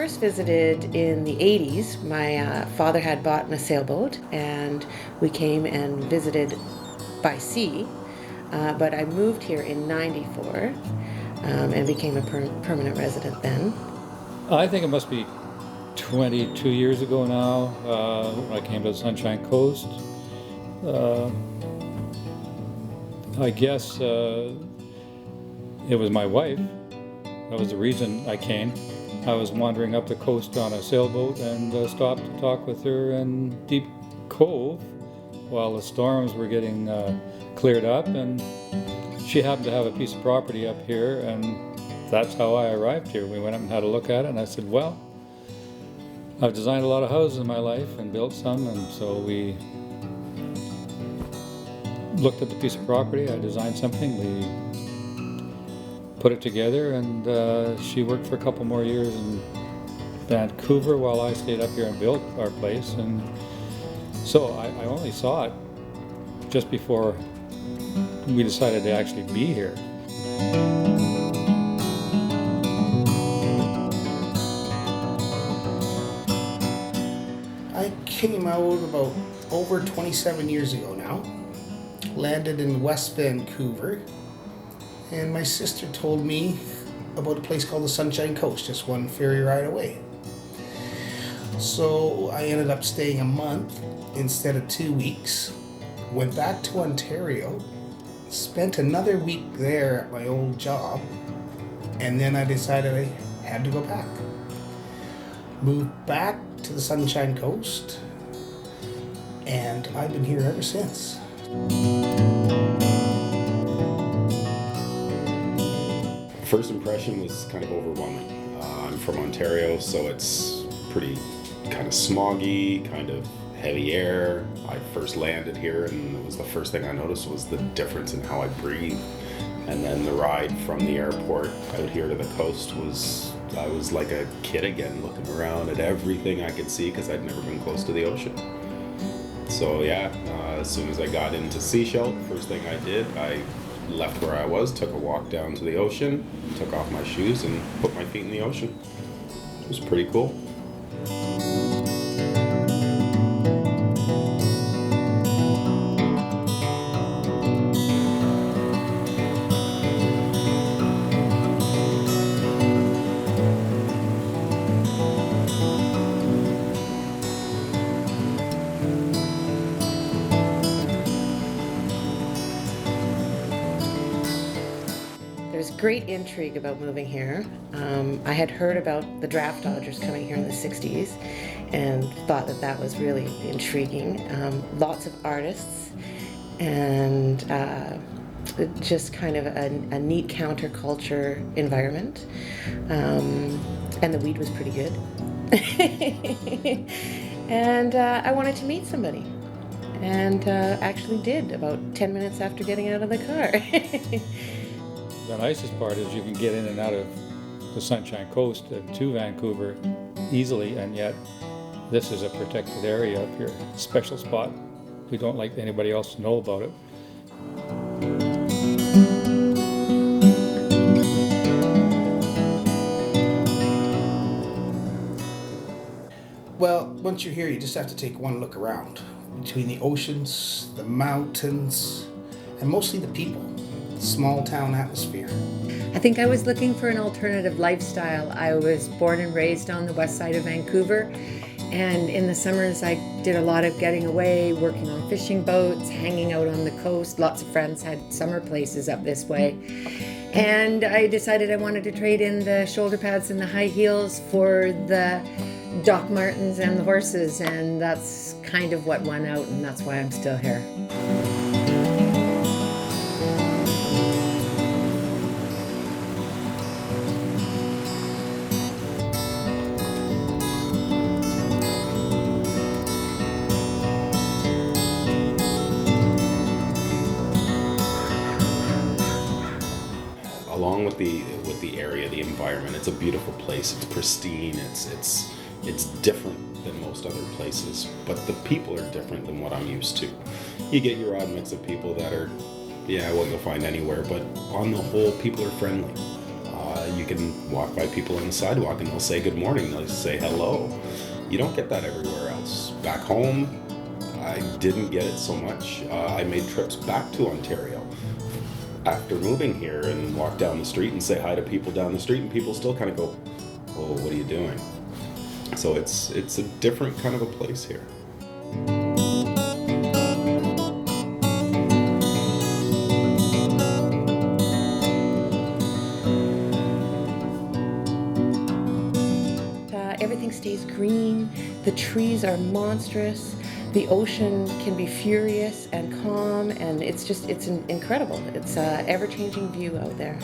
first visited in the 80s. My father had bought a sailboat, and we came and visited by sea. But I moved here in '94 and became a permanent resident then. I think it must be 22 years ago now when I came to the Sunshine Coast. I guess it was my wife. That was the reason I came. I was wandering up the coast on a sailboat and stopped to talk with her in Deep Cove while the storms were getting cleared up, and she happened to have a piece of property up here, and that's how I arrived here. We went up and had a look at it, and I said, well, I've designed a lot of houses in my life and built some, and so we looked at the piece of property. I designed something, we put it together, and she worked for a couple more years in Vancouver while I stayed up here and built our place. And so I only saw it just before we decided to actually be here. I came out about over 27 years ago now, landed in West Vancouver, and my sister told me about a place called the Sunshine Coast, just one ferry ride away. So I ended up staying a month instead of 2 weeks, went back to Ontario, spent another week there at my old job, and then I decided I had to go back. Moved back to the Sunshine Coast, and I've been here ever since. First impression was kind of overwhelming. I'm from Ontario, so it's pretty kind of smoggy, kind of heavy air. I first landed here, and it was the first thing I noticed was the difference in how I breathe. And then the ride from the airport out here to the coast I was like a kid again, looking around at everything I could see because I'd never been close to the ocean. So yeah, as soon as I got into Sechelt, first thing I did, I left where I was, took a walk down to the ocean, took off my shoes and put my feet in the ocean. It was pretty cool. There's great intrigue about moving here. I had heard about the Draft Dodgers coming here in the 60s and thought that was really intriguing. Lots of artists and just kind of a neat counterculture environment. And the weed was pretty good. And I wanted to meet somebody. And actually did about 10 minutes after getting out of the car. The nicest part is you can get in and out of the Sunshine Coast to Vancouver easily, and yet this is a protected area up here, special spot. We don't like anybody else to know about it. Well, once you're here, you just have to take one look around. Between the oceans, the mountains, and mostly the people. Small town atmosphere. I think I was looking for an alternative lifestyle. I was born and raised on the west side of Vancouver, and in the summers I did a lot of getting away, working on fishing boats, hanging out on the coast. Lots of friends had summer places up this way. And I decided I wanted to trade in the shoulder pads and the high heels for the Doc Martens and the horses, and that's kind of what won out, and that's why I'm still here. Along with the area, the environment, it's a beautiful place. It's pristine. It's different than most other places, but the people are different than what I'm used to. You get your odd mix of people that are, what you'll find anywhere, but on the whole, people are friendly. You can walk by people on the sidewalk and they'll say good morning, they'll say hello. You don't get that everywhere else. Back home, I didn't get it so much. I made trips back to Ontario after moving here and walk down the street and say hi to people down the street, and people still kind of go, "Oh, what are you doing?" So it's a different kind of a place here. Everything stays green, the trees are monstrous, the ocean can be furious and calm, and it's incredible. It's an ever-changing view out there.